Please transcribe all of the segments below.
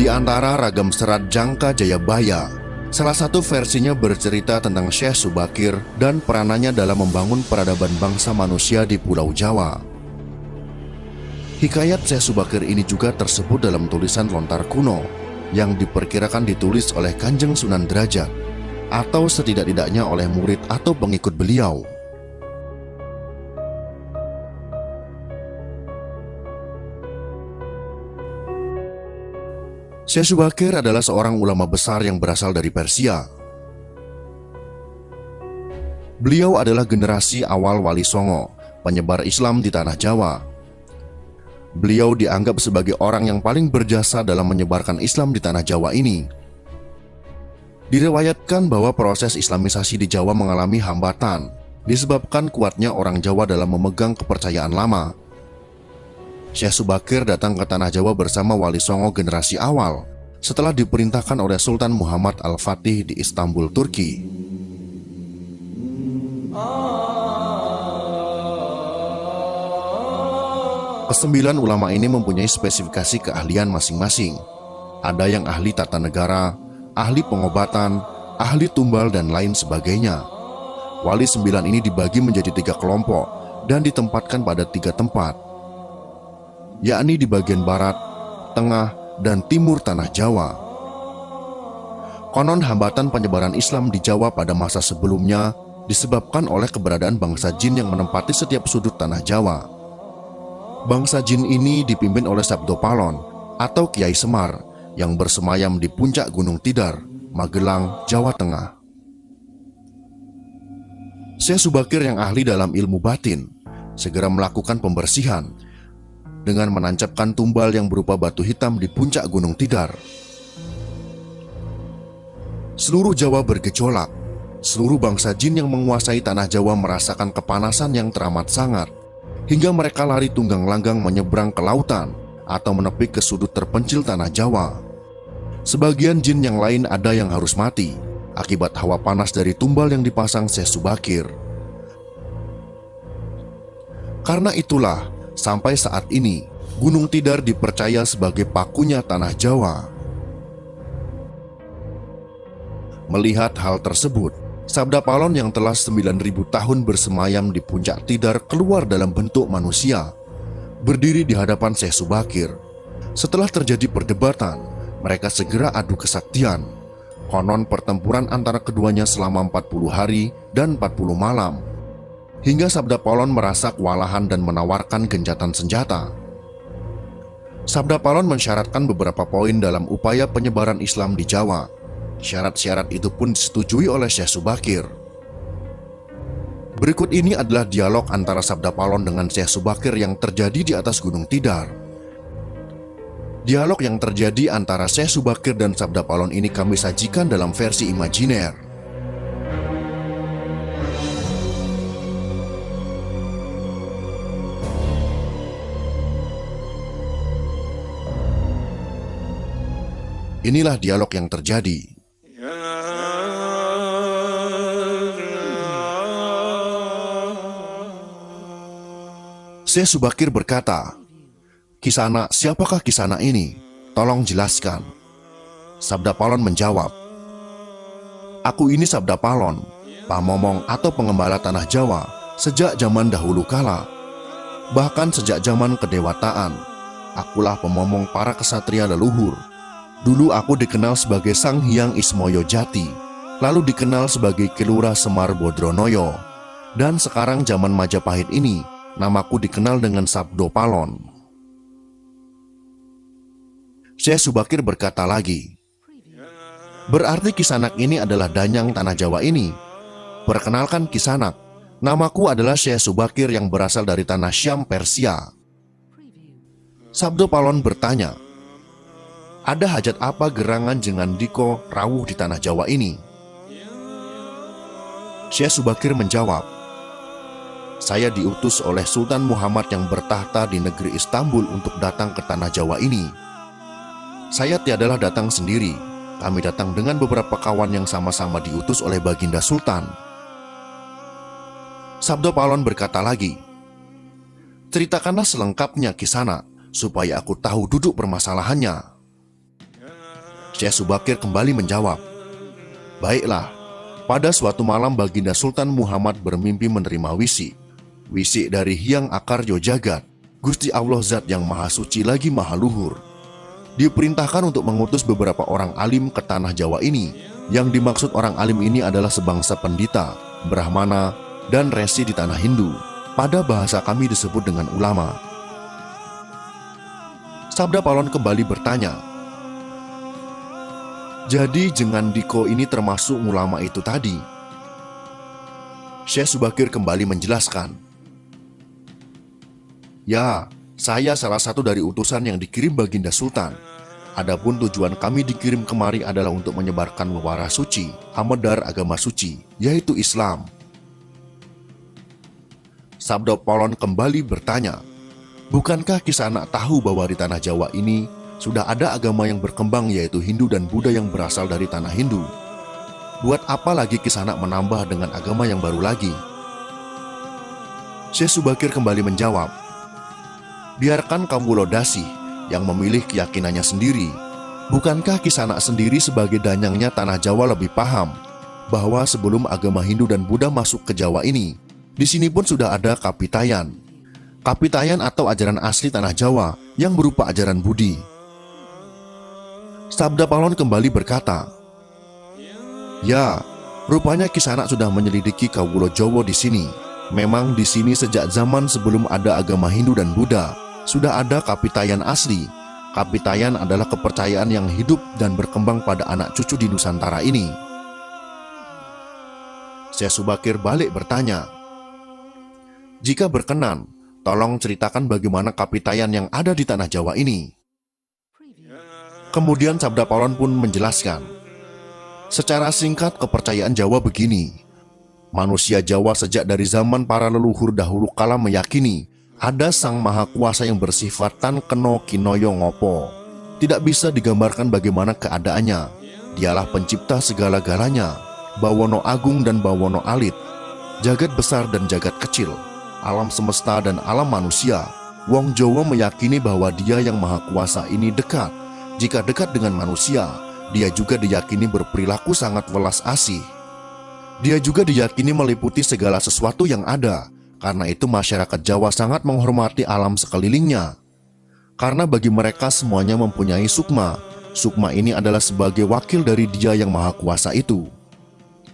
Di antara ragam serat Jangka Jayabaya, salah satu versinya bercerita tentang Syekh Subakir dan peranannya dalam membangun peradaban bangsa manusia di Pulau Jawa. Hikayat Syekh Subakir ini juga tersebut dalam tulisan lontar kuno yang diperkirakan ditulis oleh Kanjeng Sunan Derajat atau setidak-tidaknya oleh murid atau pengikut beliau. Syekh Subakir adalah seorang ulama besar yang berasal dari Persia. Beliau adalah generasi awal Wali Songo, penyebar Islam di tanah Jawa. Beliau dianggap sebagai orang yang paling berjasa dalam menyebarkan Islam di tanah Jawa ini. Diriwayatkan bahwa proses Islamisasi di Jawa mengalami hambatan disebabkan kuatnya orang Jawa dalam memegang kepercayaan lama. Syekh Subakir datang ke tanah Jawa bersama Wali Songo generasi awal setelah diperintahkan oleh Sultan Muhammad Al-Fatih di Istanbul, Turki. Kesembilan ulama ini mempunyai spesifikasi keahlian masing-masing. Ada yang ahli tata negara, ahli pengobatan, ahli tumbal, dan lain sebagainya. Wali sembilan ini dibagi menjadi 3 kelompok dan ditempatkan pada 3 tempat, yakni di bagian barat, tengah, dan timur tanah Jawa. Konon hambatan penyebaran Islam di Jawa pada masa sebelumnya disebabkan oleh keberadaan bangsa jin yang menempati setiap sudut tanah Jawa. Bangsa jin ini dipimpin oleh Sabdo Palon atau Kiai Semar yang bersemayam di puncak Gunung Tidar, Magelang, Jawa Tengah. Syekh Subakir yang ahli dalam ilmu batin segera melakukan pembersihan dengan menancapkan tumbal yang berupa batu hitam di puncak Gunung Tidar. Seluruh Jawa bergejolak. Seluruh bangsa jin yang menguasai tanah Jawa merasakan kepanasan yang teramat sangat, hingga mereka lari tunggang langgang menyeberang ke lautan atau menepi ke sudut terpencil tanah Jawa. Sebagian jin yang lain ada yang harus mati akibat hawa panas dari tumbal yang dipasang Syekh Subakir. Karena itulah, sampai saat ini, Gunung Tidar dipercaya sebagai pakunya tanah Jawa. Melihat hal tersebut, Sabda Palon yang telah 9.000 tahun bersemayam di puncak Tidar keluar dalam bentuk manusia, berdiri di hadapan Syekh Subakir. Setelah terjadi perdebatan, mereka segera adu kesaktian. Konon pertempuran antara keduanya selama 40 hari dan 40 malam, hingga Sabda Palon merasa kewalahan dan menawarkan gencatan senjata. Sabda Palon mensyaratkan beberapa poin dalam upaya penyebaran Islam di Jawa. Syarat-syarat itu pun disetujui oleh Syekh Subakir. Berikut ini adalah dialog antara Sabda Palon dengan Syekh Subakir yang terjadi di atas Gunung Tidar. Dialog yang terjadi antara Syekh Subakir dan Sabda Palon ini kami sajikan dalam versi imajiner. Inilah dialog yang terjadi. Syekh Subakir berkata, "Kisana, siapakah Kisana ini? Tolong jelaskan." Sabda Palon menjawab, "Aku ini Sabda Palon, pamomong atau pengembala tanah Jawa sejak zaman dahulu kala. Bahkan sejak zaman kedewataan, akulah pemomong para kesatria leluhur. Dulu aku dikenal sebagai Sang Hyang Ismoyo Jati, lalu dikenal sebagai Kilura Semar Bodronoyo, dan sekarang zaman Majapahit ini, namaku dikenal dengan Sabdo Palon." Syekh Subakir berkata lagi, "Berarti Kisanak ini adalah danyang tanah Jawa ini. Perkenalkan Kisanak, namaku adalah Syekh Subakir yang berasal dari tanah Syam, Persia." Sabdo Palon bertanya, "Ada hajat apa gerangan Jengan Diko rawuh di tanah Jawa ini?" Syekh Subakir menjawab, "Saya diutus oleh Sultan Muhammad yang bertahta di negeri Istanbul untuk datang ke tanah Jawa ini. Saya tiadalah datang sendiri, kami datang dengan beberapa kawan yang sama-sama diutus oleh Baginda Sultan." Sabdo Palon berkata lagi, "Ceritakanlah selengkapnya Kisana, supaya aku tahu duduk permasalahannya." Syekh Subakir kembali menjawab, "Baiklah, pada suatu malam Baginda Sultan Muhammad bermimpi menerima wisi. Wisi dari Hyang Akaryo Jagat, Gusti Allah Zat yang Maha Suci lagi Maha Luhur. Diperintahkan untuk mengutus beberapa orang alim ke tanah Jawa ini. Yang dimaksud orang alim ini adalah sebangsa pendita, brahmana, dan resi di tanah Hindu. Pada bahasa kami disebut dengan ulama." Sabda Palon kembali bertanya, "Jadi Jengandiko ini termasuk ulama itu tadi?" Syekh Subakir kembali menjelaskan, "Ya, saya salah satu dari utusan yang dikirim Baginda Sultan. Adapun tujuan kami dikirim kemari adalah untuk menyebarkan wawara suci, amedar agama suci, yaitu Islam." Sabda Palon kembali bertanya, "Bukankah Kisanak tahu bahwa di tanah Jawa ini sudah ada agama yang berkembang yaitu Hindu dan Buddha yang berasal dari tanah Hindu? Buat apa lagi Kisanak menambah dengan agama yang baru lagi?" Syekh Subakir kembali menjawab, "Biarkan Kawula Dasih yang memilih keyakinannya sendiri. Bukankah Kisanak sendiri sebagai danyangnya tanah Jawa lebih paham bahwa sebelum agama Hindu dan Buddha masuk ke Jawa ini, di sini pun sudah ada Kapitayan. Kapitayan atau ajaran asli tanah Jawa yang berupa ajaran Budi." Sabda Palon kembali berkata, "Ya, rupanya Kisanak sudah menyelidiki Kawula Jawa di sini. Memang di sini sejak zaman sebelum ada agama Hindu dan Buddha, sudah ada Kapitayan asli. Kapitayan adalah kepercayaan yang hidup dan berkembang pada anak cucu di Nusantara ini." Syekh Subakir balik bertanya, "Jika berkenan, tolong ceritakan bagaimana Kapitayan yang ada di tanah Jawa ini." Kemudian Sabda Palon pun menjelaskan, "Secara singkat kepercayaan Jawa begini. Manusia Jawa sejak dari zaman para leluhur dahulu kala meyakini ada Sang Maha Kuasa yang bersifat tan keno kinoyo ngopo. Tidak bisa digambarkan bagaimana keadaannya. Dialah pencipta segala-galanya, bawono agung dan bawono alit, jagat besar dan jagat kecil, alam semesta dan alam manusia. Wong Jawa meyakini bahwa Dia yang Maha Kuasa ini dekat. Jika dekat dengan manusia, Dia juga diyakini berperilaku sangat welas asih. Dia juga diyakini meliputi segala sesuatu yang ada. Karena itu masyarakat Jawa sangat menghormati alam sekelilingnya. Karena bagi mereka semuanya mempunyai sukma. Sukma ini adalah sebagai wakil dari Dia yang Maha Kuasa itu.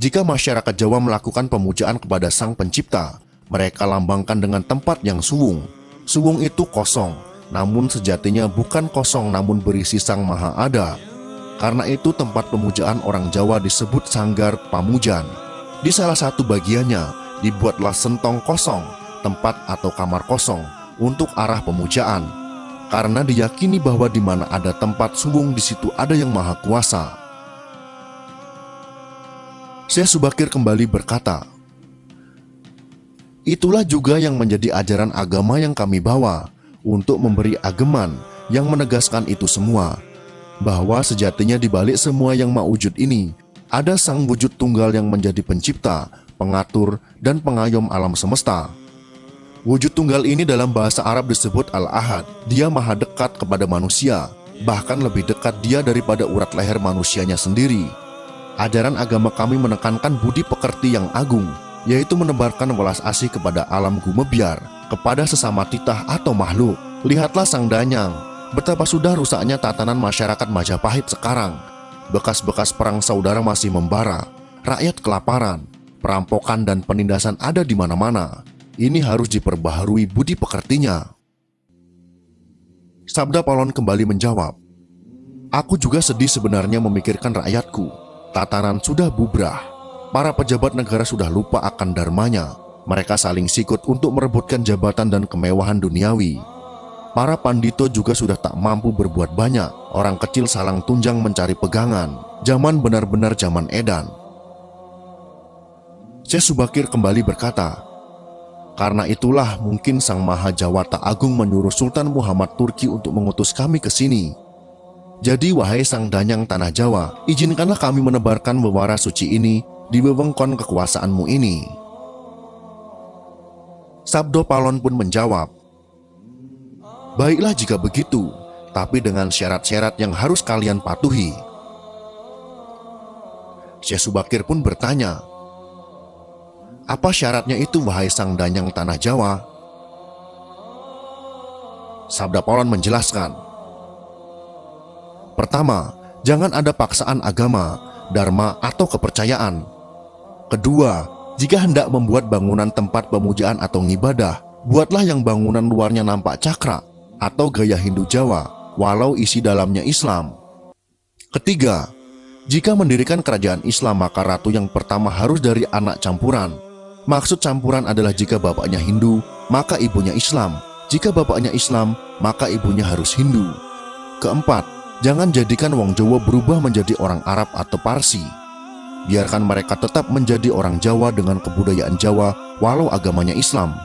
Jika masyarakat Jawa melakukan pemujaan kepada Sang Pencipta, mereka lambangkan dengan tempat yang suwung. Suwung itu kosong, namun sejatinya bukan kosong namun berisi Sang Maha Ada. Karena itu tempat pemujaan orang Jawa disebut Sanggar Pamujan. Di salah satu bagiannya dibuatlah sentong kosong, tempat atau kamar kosong untuk arah pemujaan. Karena diyakini bahwa di mana ada tempat suwung di situ ada yang Maha Kuasa. Syekh Subakir kembali berkata, "Itulah juga yang menjadi ajaran agama yang kami bawa untuk memberi ageman yang menegaskan itu semua, bahwa sejatinya di balik semua yang maujud ini ada Sang Wujud Tunggal yang menjadi pencipta, pengatur, dan pengayom alam semesta. Wujud Tunggal ini dalam bahasa Arab disebut Al-Ahad. Dia maha dekat kepada manusia, bahkan lebih dekat Dia daripada urat leher manusianya sendiri. Ajaran agama kami menekankan budi pekerti yang agung, yaitu menebarkan welas asih kepada alam gumebyar, kepada sesama titah atau makhluk. Lihatlah Sang Danyang, betapa sudah rusaknya tatanan masyarakat Majapahit sekarang. Bekas-bekas perang saudara masih membara, rakyat kelaparan, perampokan dan penindasan ada di mana-mana. Ini harus diperbaharui budi pekertinya." Sabda Palon kembali menjawab, "Aku juga sedih sebenarnya memikirkan rakyatku. Tatanan sudah bubrah. Para pejabat negara sudah lupa akan dharmanya. Mereka saling sikut untuk merebutkan jabatan dan kemewahan duniawi. Para pandito juga sudah tak mampu berbuat banyak. Orang kecil salang tunjang mencari pegangan. Zaman benar-benar zaman edan." Syekh Subakir kembali berkata, "Karena itulah mungkin Sang Maha Jawata Agung menyuruh Sultan Muhammad Turki untuk mengutus kami ke sini. Jadi wahai Sang Danyang Tanah Jawa, izinkanlah kami menebarkan wewara suci ini di wewengkon kekuasaanmu ini." Sabda Palon pun menjawab, "Baiklah jika begitu, tapi dengan syarat-syarat yang harus kalian patuhi. Syekh Subakir pun bertanya, "Apa syaratnya itu, wahai sang danyang tanah Jawa?" Sabda Polon menjelaskan, "Pertama, jangan ada paksaan agama, dharma, atau kepercayaan. Kedua, jika hendak membuat bangunan tempat pemujaan atau ngibadah, buatlah yang bangunan luarnya nampak cakra atau gaya Hindu Jawa, walau isi dalamnya Islam. Ketiga, jika mendirikan kerajaan Islam, maka ratu yang pertama harus dari anak campuran. Maksud campuran adalah jika bapaknya Hindu, maka ibunya Islam. Jika bapaknya Islam, maka ibunya harus Hindu. Keempat, jangan jadikan wong Jawa berubah menjadi orang Arab atau Parsi. Biarkan mereka tetap menjadi orang Jawa dengan kebudayaan Jawa, walau agamanya Islam.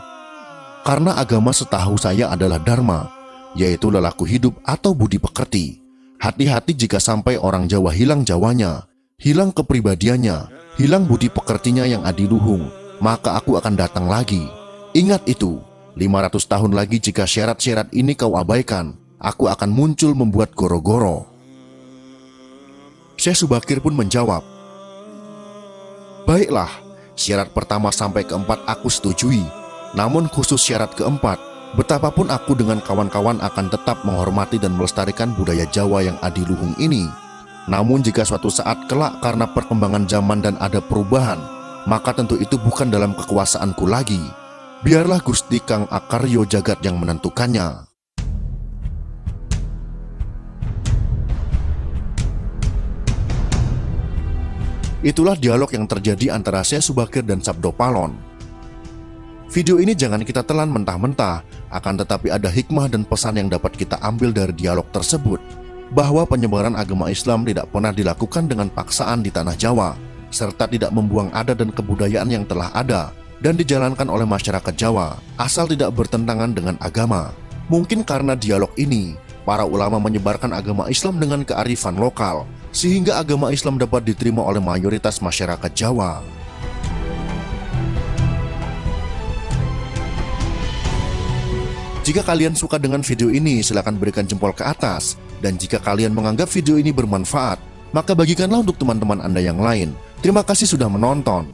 Karena agama setahu saya adalah dharma, yaitu lelaku hidup atau budi pekerti. Hati-hati jika sampai orang Jawa hilang Jawanya, hilang kepribadiannya, hilang budi pekertinya yang adiluhung, maka aku akan datang lagi. Ingat itu, 500 tahun lagi jika syarat-syarat ini kau abaikan, aku akan muncul membuat goro-goro." Syekh Subakir pun menjawab, "Baiklah, syarat pertama sampai keempat aku setujui. Namun khusus syarat keempat, betapapun aku dengan kawan-kawan akan tetap menghormati dan melestarikan budaya Jawa yang adiluhung ini. Namun jika suatu saat kelak karena perkembangan zaman dan ada perubahan, maka tentu itu bukan dalam kekuasaanku lagi. Biarlah Gusti Kang Akaryo Jagat yang menentukannya." Itulah dialog yang terjadi antara Syekh Subakir dan Sabda Palon. Video ini jangan kita telan mentah-mentah, akan tetapi ada hikmah dan pesan yang dapat kita ambil dari dialog tersebut, bahwa penyebaran agama Islam tidak pernah dilakukan dengan paksaan di tanah Jawa, serta tidak membuang adat dan kebudayaan yang telah ada dan dijalankan oleh masyarakat Jawa, asal tidak bertentangan dengan agama. Mungkin karena dialog ini, para ulama menyebarkan agama Islam dengan kearifan lokal, sehingga agama Islam dapat diterima oleh mayoritas masyarakat Jawa. Jika kalian suka dengan video ini, silakan berikan jempol ke atas. Dan jika kalian menganggap video ini bermanfaat, maka bagikanlah untuk teman-teman Anda yang lain. Terima kasih sudah menonton.